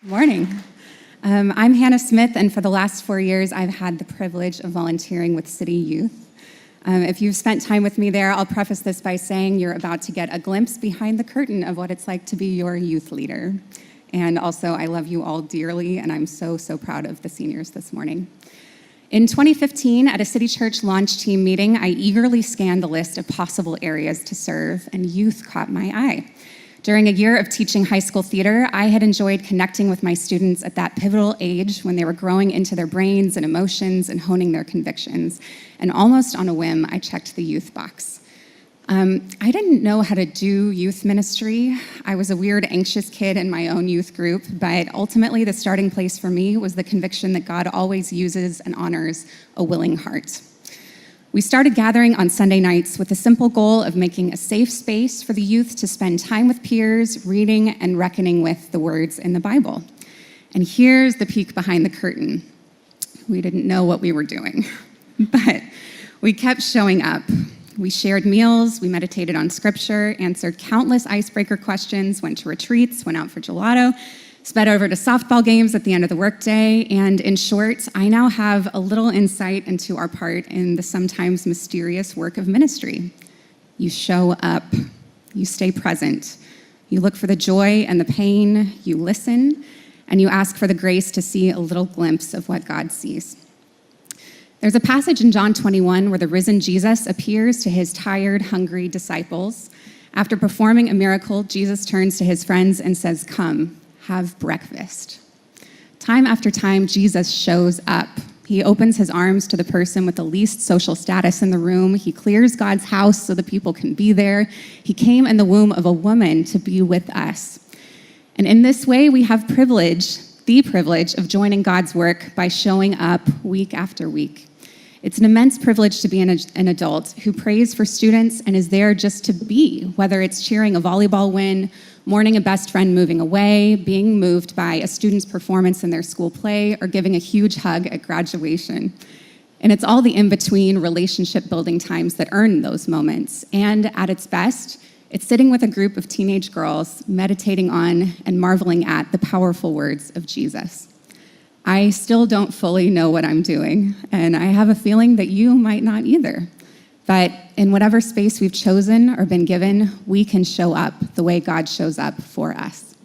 Morning. I'm Hannah Smith, and for the last 4 years, I've had the privilege of volunteering with City Youth. If you've spent time with me there, I'll preface this by saying you're about to get a glimpse behind the curtain of what it's like to be your youth leader. And also, I love you all dearly, and I'm so proud of the seniors this morning. In 2015, at a City Church launch team meeting, I eagerly scanned the list of possible areas to serve, and youth caught my eye. During a year of teaching high school theater, I had enjoyed connecting with my students at that pivotal age when they were growing into their brains and emotions and honing their convictions. And almost on a whim, I checked the youth box. I didn't know how to do youth ministry. I was a weird, anxious kid in my own youth group, but ultimately the starting place for me was the conviction that God always uses and honors a willing heart. We started gathering on Sunday nights with the simple goal of making a safe space for the youth to spend time with peers, reading and reckoning with the words in the Bible. And here's the peek behind the curtain. We didn't know what we were doing, but we kept showing up. We shared meals, we meditated on scripture, answered countless icebreaker questions, went to retreats, went out for gelato, sped over to softball games at the end of the workday, and in short, I now have a little insight into our part in the sometimes mysterious work of ministry. You show up, you stay present, you look for the joy and the pain, you listen, and you ask for the grace to see a little glimpse of what God sees. There's a passage in John 21 where the risen Jesus appears to his tired, hungry disciples. After performing a miracle, Jesus turns to his friends and says, "Come, have breakfast." Time after time, Jesus shows up. He opens his arms to the person with the least social status in the room. He clears God's house so the people can be there. He came in the womb of a woman to be with us. And in this way, we have the privilege of joining God's work by showing up week after week. It's an immense privilege to be an adult who prays for students and is there just to be, whether it's cheering a volleyball win, mourning a best friend moving away, being moved by a student's performance in their school play, or giving a huge hug at graduation. And it's all the in-between relationship-building times that earn those moments. And at its best, it's sitting with a group of teenage girls, meditating on and marveling at the powerful words of Jesus. I still don't fully know what I'm doing, and I have a feeling that you might not either. But in whatever space we've chosen or been given, we can show up the way God shows up for us.